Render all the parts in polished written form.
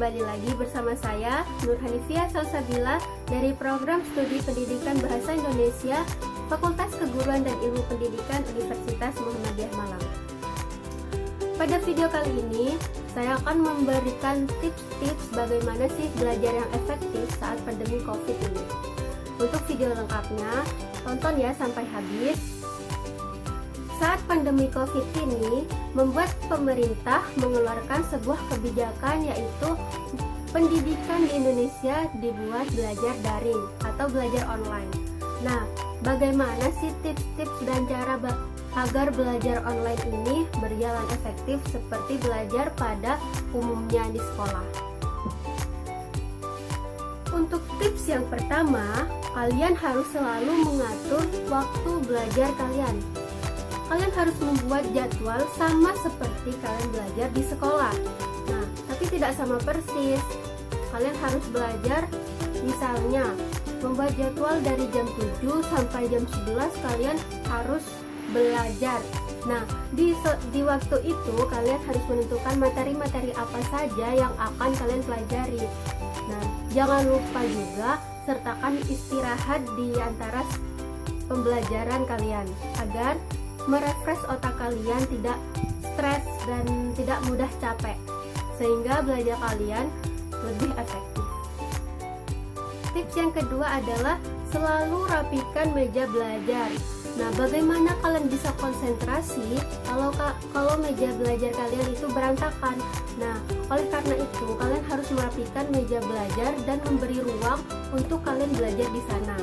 kembali lagi bersama saya Nur Hanifia Salsabila dari Program Studi Pendidikan Bahasa Indonesia Fakultas Keguruan dan Ilmu Pendidikan Universitas Muhammadiyah Malang. Pada video kali ini, saya akan memberikan tips-tips bagaimana sih belajar yang efektif saat pandemi COVID ini. Untuk video lengkapnya, tonton ya sampai habis. Saat pandemi COVID ini, membuat pemerintah mengeluarkan sebuah kebijakan, yaitu pendidikan di Indonesia dibuat belajar daring atau belajar online. Nah, bagaimana sih tips-tips dan cara agar belajar online ini berjalan efektif seperti belajar pada umumnya di sekolah? Untuk tips yang pertama, kalian harus selalu mengatur waktu belajar kalian. Kalian harus membuat jadwal sama seperti kalian belajar di sekolah. Nah, tapi tidak sama persis. Kalian harus belajar, misalnya membuat jadwal dari jam 7 sampai jam 11 kalian harus belajar. Nah, di waktu itu kalian harus menentukan materi-materi apa saja yang akan kalian pelajari. Nah, jangan lupa juga sertakan istirahat di antara pembelajaran kalian agar merefresh otak kalian, tidak stres dan tidak mudah capek, sehingga belajar kalian lebih efektif. Tips yang kedua adalah selalu rapikan meja belajar. Nah, bagaimana kalian bisa konsentrasi kalau meja belajar kalian itu berantakan? Nah, oleh karena itu kalian harus merapikan meja belajar dan memberi ruang untuk kalian belajar di sana.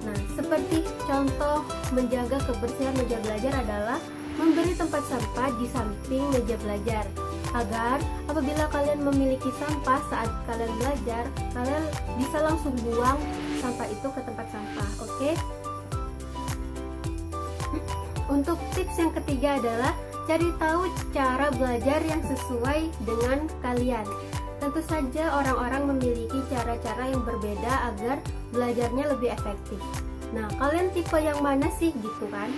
Nah, seperti contoh menjaga kebersihan meja belajar adalah memberi tempat sampah di samping meja belajar, agar apabila kalian memiliki sampah saat kalian belajar, kalian bisa langsung buang sampah itu ke tempat sampah. Oke? Untuk tips yang ketiga adalah cari tahu cara belajar yang sesuai dengan kalian. Tentu saja orang-orang memiliki cara-cara yang berbeda agar belajarnya lebih efektif. Nah, kalian tipe yang mana sih gitu kan?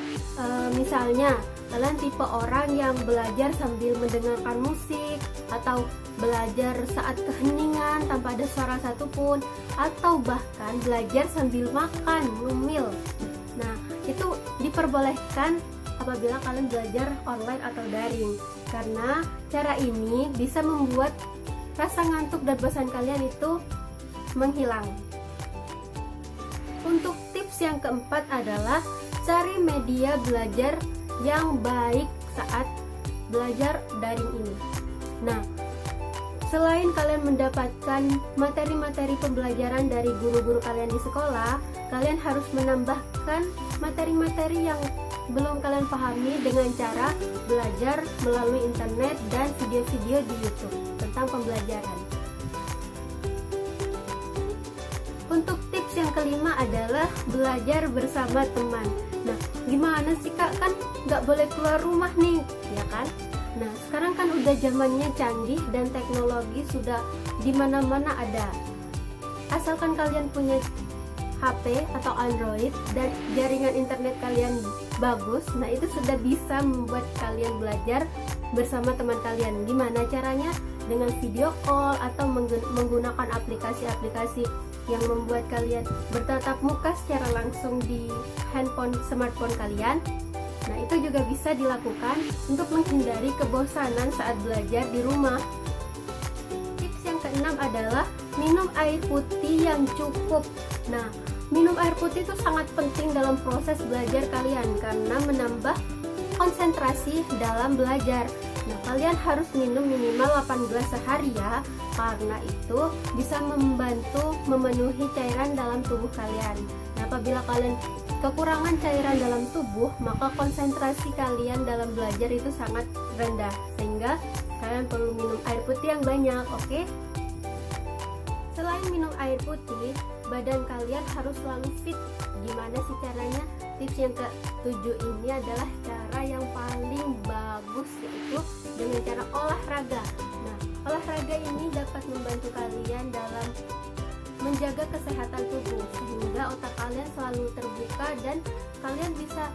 Misalnya, kalian tipe orang yang belajar sambil mendengarkan musik, atau belajar saat keheningan tanpa ada suara satupun, atau bahkan belajar sambil makan, ngemil. Nah, itu diperbolehkan apabila kalian belajar online atau daring, karena cara ini bisa membuat rasa ngantuk dan bosan kalian itu menghilang. Untuk tips yang keempat adalah cari media belajar yang baik saat belajar daring ini. Nah, selain kalian mendapatkan materi-materi pembelajaran dari guru-guru kalian di sekolah, kalian harus menambahkan materi-materi yang belum kalian pahami dengan cara belajar melalui internet dan video-video di YouTube tentang pembelajaran. Untuk tips yang kelima adalah belajar bersama teman. Nah, gimana sih kak, kan nggak boleh keluar rumah nih, ya kan? Nah, sekarang kan udah zamannya canggih dan teknologi sudah di mana-mana ada. Asalkan kalian punya HP atau Android dan jaringan internet kalian bagus, nah itu sudah bisa membuat kalian belajar bersama teman kalian. Gimana caranya? Dengan video call atau menggunakan aplikasi-aplikasi yang membuat kalian bertatap muka secara langsung di smartphone kalian. Nah, itu juga bisa dilakukan untuk menghindari kebosanan saat belajar di rumah. Tips yang keenam adalah minum air putih yang cukup. Nah, minum air putih itu sangat penting dalam proses belajar kalian karena menambah konsentrasi dalam belajar. Nah, kalian harus minum minimal 8 gelas sehari ya, karena itu bisa membantu memenuhi cairan dalam tubuh kalian. Nah, apabila kalian kekurangan cairan dalam tubuh, maka konsentrasi kalian dalam belajar itu sangat rendah, sehingga kalian perlu minum air putih yang banyak, oke? Selain minum air putih, badan kalian harus selalu fit. Gimana sih caranya? Tips yang ke-7 ini adalah cara yang paling bagus, yaitu dengan cara olahraga. Nah, olahraga ini dapat membantu kalian dalam menjaga kesehatan tubuh, sehingga otak kalian selalu terbuka dan kalian bisa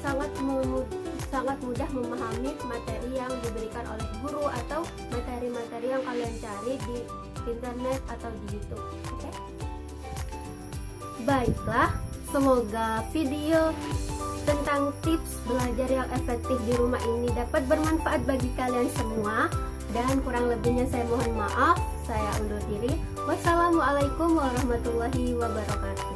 sangat mudah memahami materi yang diberikan oleh guru atau materi-materi yang kalian cari di internet atau di YouTube. Oke? Baiklah, semoga video tentang tips belajar yang efektif di rumah ini dapat bermanfaat bagi kalian semua. Dan kurang lebihnya saya mohon maaf. Saya undur diri. Wassalamualaikum warahmatullahi wabarakatuh.